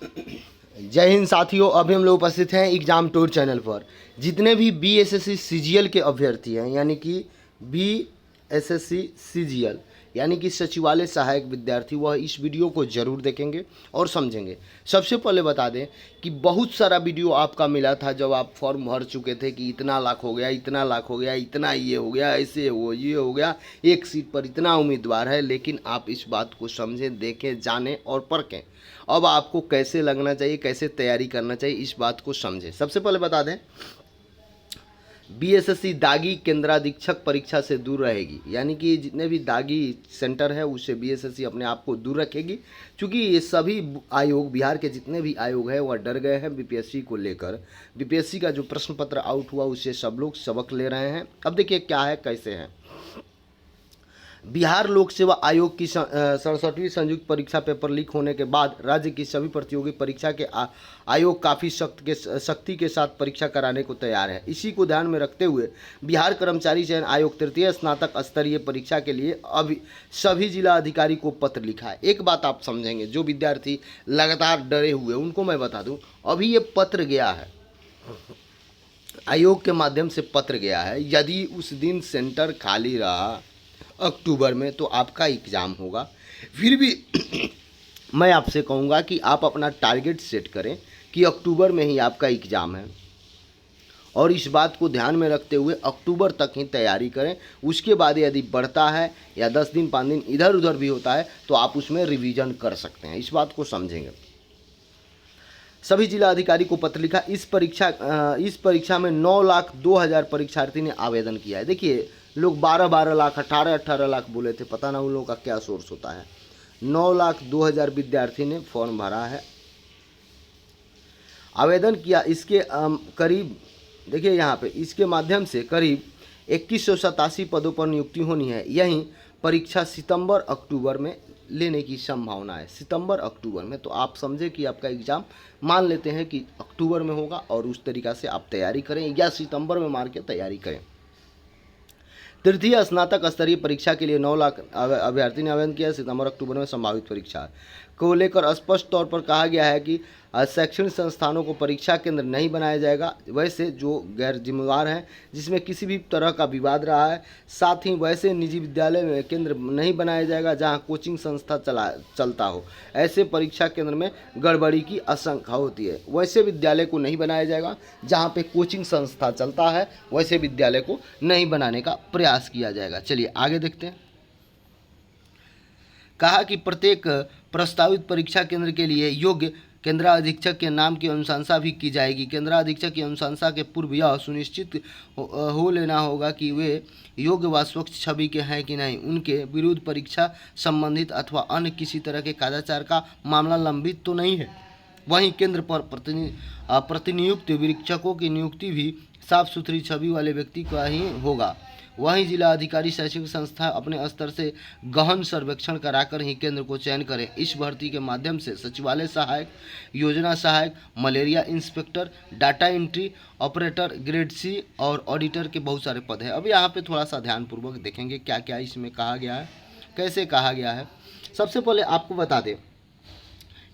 जय हिंद साथियों, अभी हम लोग उपस्थित हैं एग्ज़ाम टूर चैनल पर। जितने भी बीएसएससी सीजीएल के अभ्यर्थी हैं, यानी कि बीएसएससी सीजीएल यानी कि सचिवालय सहायक विद्यार्थी, वह इस वीडियो को ज़रूर देखेंगे और समझेंगे। सबसे पहले बता दें कि बहुत सारा वीडियो आपका मिला था जब आप फॉर्म भर चुके थे कि इतना लाख हो गया, इतना लाख हो गया, इतना ये हो गया, ऐसे हो ये हो गया, एक सीट पर इतना उम्मीदवार है। लेकिन आप इस बात को समझें, देखें, जानें और परखें। अब आपको कैसे लगना चाहिए, कैसे तैयारी करना चाहिए, इस बात को समझें। सबसे पहले बता दें, बीएसएससी दागी केंद्राधीक्षक परीक्षा से दूर रहेगी, यानी कि जितने भी दागी सेंटर है उससे बीएसएससी अपने आप को दूर रखेगी। क्योंकि ये सभी आयोग, बिहार के जितने भी आयोग हैं वह डर गए हैं बीपीएससी को लेकर। बीपीएससी का जो प्रश्न पत्र आउट हुआ उससे सब लोग सबक ले रहे हैं। अब देखिए क्या है, कैसे है। बिहार लोक सेवा आयोग की 67वीं संयुक्त परीक्षा पेपर लीक होने के बाद राज्य की सभी प्रतियोगी परीक्षा के आयोग काफ़ी सख्ती के साथ परीक्षा कराने को तैयार है। इसी को ध्यान में रखते हुए बिहार कर्मचारी चयन आयोग तृतीय स्नातक स्तरीय परीक्षा के लिए अभी सभी जिला अधिकारी को पत्र लिखा है। एक बात आप समझेंगे, जो विद्यार्थी लगातार डरे हुए उनको मैं बता दूं, अभी ये पत्र गया है, आयोग के माध्यम से पत्र गया है। यदि उस दिन सेंटर खाली रहा अक्टूबर में तो आपका एग्ज़ाम होगा। फिर भी मैं आपसे कहूँगा कि आप अपना टारगेट सेट करें कि अक्टूबर में ही आपका एग्ज़ाम है, और इस बात को ध्यान में रखते हुए अक्टूबर तक ही तैयारी करें। उसके बाद यदि बढ़ता है या 10 दिन 5 दिन इधर उधर भी होता है तो आप उसमें रिवीजन कर सकते हैं। इस बात को समझेंगे। सभी जिला अधिकारी को पत्र लिखा। इस परीक्षा में 9,02,000 परीक्षार्थी ने आवेदन किया है। देखिए, लोग 12-12 लाख, 18-18 लाख बोले थे, पता ना उन लोगों का क्या सोर्स होता है। 9,02,000 विद्यार्थी ने फॉर्म भरा है, आवेदन किया। इसके करीब, देखिए यहाँ पे, इसके माध्यम से करीब 2187 पदों पर नियुक्ति होनी है। यही परीक्षा सितंबर अक्टूबर में लेने की संभावना है। सितंबर अक्टूबर में, तो आप समझे कि आपका एग्ज़ाम मान लेते हैं कि अक्टूबर में होगा, और उस तरीक़ा से आप तैयारी करें, या सितंबर में मार के तैयारी करें। तृतीय स्नातक स्तरीय परीक्षा के लिए 9 लाख अभ्यर्थी ने आवेदन किया। सितंबर अक्टूबर में संभावित परीक्षा को लेकर स्पष्ट तौर पर कहा गया है कि शैक्षणिक संस्थानों को परीक्षा केंद्र नहीं बनाया जाएगा। वैसे जो गैर जिम्मेदार हैं, जिसमें किसी भी तरह का विवाद रहा है, साथ ही वैसे निजी विद्यालय में केंद्र नहीं बनाया जाएगा जहां कोचिंग संस्था चलता हो। ऐसे परीक्षा केंद्र में गड़बड़ी की आशंका होती है। वैसे विद्यालय को नहीं बनाया जाएगा जहाँ पे कोचिंग संस्था चलता है, वैसे विद्यालय को नहीं बनाने का प्रयास किया जाएगा। चलिए आगे देखते हैं। कहा कि प्रत्येक प्रस्तावित परीक्षा केंद्र के लिए योग्य केंद्राधीक्षक के नाम की अनुशंसा भी की जाएगी। केंद्राधीक्षक की अनुशंसा के पूर्व यह सुनिश्चित हो लेना होगा कि वे योग्य व स्वच्छ छवि के हैं कि नहीं, उनके विरुद्ध परीक्षा संबंधित अथवा अन्य किसी तरह के कदाचार का मामला लंबित तो नहीं है। वहीं केंद्र पर प्रतिनियुक्त परीक्षकों की नियुक्ति भी साफ सुथरी छवि वाले व्यक्ति का ही होगा। वहीं जिला अधिकारी शैक्षिक संस्था अपने स्तर से गहन सर्वेक्षण कराकर ही केंद्र को चयन करें। इस भर्ती के माध्यम से सचिवालय सहायक, योजना सहायक, malaria inspector, data entry operator, grade C और ऑडिटर के बहुत सारे पद हैं। अब यहाँ पे थोड़ा सा ध्यानपूर्वक देखेंगे क्या क्या इसमें कहा गया है, कैसे कहा गया है। सबसे पहले आपको बता दें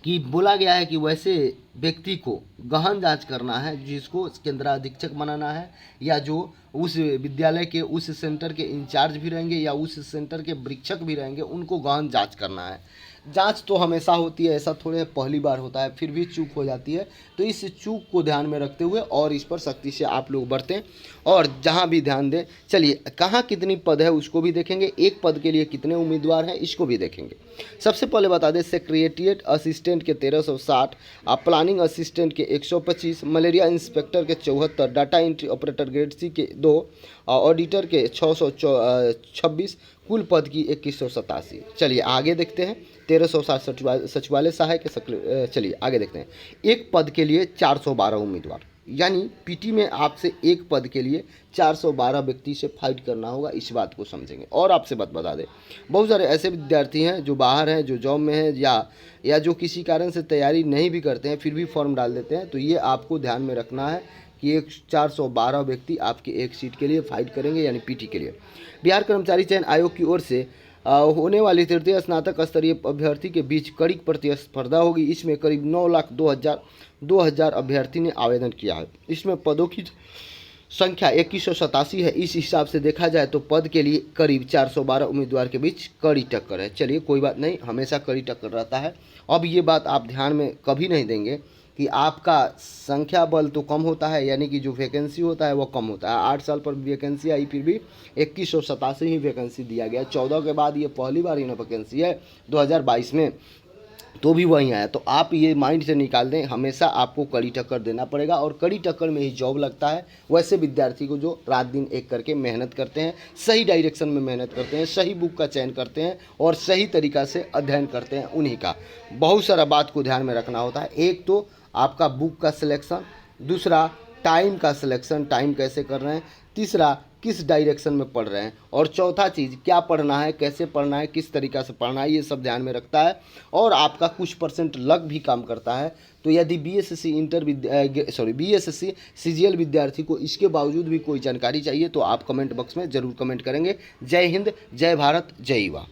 कि बोला गया है कि वैसे व्यक्ति को गहन जांच करना है जिसको केंद्राधीक्षक बनाना है, या जो उस विद्यालय के, उस सेंटर के इंचार्ज भी रहेंगे या उस सेंटर के परीक्षक भी रहेंगे, उनको गहन जांच करना है। जांच तो हमेशा होती है, ऐसा थोड़े पहली बार होता है, फिर भी चूक हो जाती है। तो इस चूक को ध्यान में रखते हुए और इस पर सख्ती से आप लोग बरतें और जहां भी ध्यान दें। चलिए, कहाँ कितनी पद है उसको भी देखेंगे, एक पद के लिए कितने उम्मीदवार हैं इसको भी देखेंगे। सबसे पहले बता दें, सेक्रेटरिएट असिस्टेंट के 1360, प्लानिंग असिस्टेंट के 125, मलेरिया इंस्पेक्टर के 74, data entry operator grade C के 2, ऑडिटर के 626, कुल पद की 2187। चलिए आगे देखते हैं। 1360 सचिवालय सहायक के चलिए आगे देखते हैं। एक पद के लिए 412 उम्मीदवार, यानी पीटी में आपसे एक पद के लिए 412 व्यक्ति से फाइट करना होगा। इस बात को समझेंगे। और आपसे बात बता दें, बहुत सारे ऐसे विद्यार्थी हैं जो बाहर हैं, जो जॉब में हैं, या जो किसी कारण से तैयारी नहीं भी करते हैं फिर भी फॉर्म डाल देते हैं। तो ये आपको ध्यान में रखना है कि एक 412 व्यक्ति आपकी एक सीट के लिए फाइट करेंगे, यानी पीटी के लिए। बिहार कर्मचारी चयन आयोग की ओर से होने वाली तृतीय स्नातक स्तरीय अभ्यर्थी के बीच कड़ी प्रतिस्पर्धा होगी। इसमें करीब 9,02,000 अभ्यर्थी ने आवेदन किया है। इसमें पदों की संख्या 2187 है। इस हिसाब से देखा जाए तो पद के लिए करीब 412 उम्मीदवार के बीच कड़ी टक्कर है। चलिए कोई बात नहीं, हमेशा कड़ी टक्कर रहता है। अब ये बात आप ध्यान में कभी नहीं देंगे कि आपका संख्या बल तो कम होता है, यानी कि जो वैकेंसी होता है वो कम होता है। 8 साल पर वैकेंसी आई, फिर भी 2187 ही वैकेंसी दिया गया। 14 के बाद ये पहली बार ही ना वैकेंसी है 2022 में, तो भी वहीं आया। तो आप ये माइंड से निकाल दें, हमेशा आपको कड़ी टक्कर देना पड़ेगा और कड़ी टक्कर में ही जॉब लगता है। वैसे विद्यार्थी को जो रात दिन एक करके मेहनत करते हैं, सही डायरेक्शन में मेहनत करते हैं, सही बुक का चयन करते हैं और सही तरीक़ा से अध्ययन करते हैं, उन्हीं का बहुत सारा बात को ध्यान में रखना होता है। एक तो आपका बुक का सिलेक्शन, दूसरा टाइम का सिलेक्शन, टाइम कैसे कर रहे हैं, तीसरा किस डायरेक्शन में पढ़ रहे हैं, और चौथा चीज़ क्या पढ़ना है, कैसे पढ़ना है, किस तरीक़ा से पढ़ना है, ये सब ध्यान में रखता है। और आपका कुछ परसेंट लक भी काम करता है। तो यदि बीएसएससी सीजीएल विद्यार्थी को इसके बावजूद भी कोई जानकारी चाहिए तो आप कमेंट बॉक्स में ज़रूर कमेंट करेंगे। जय हिंद, जय भारत, जय युवा।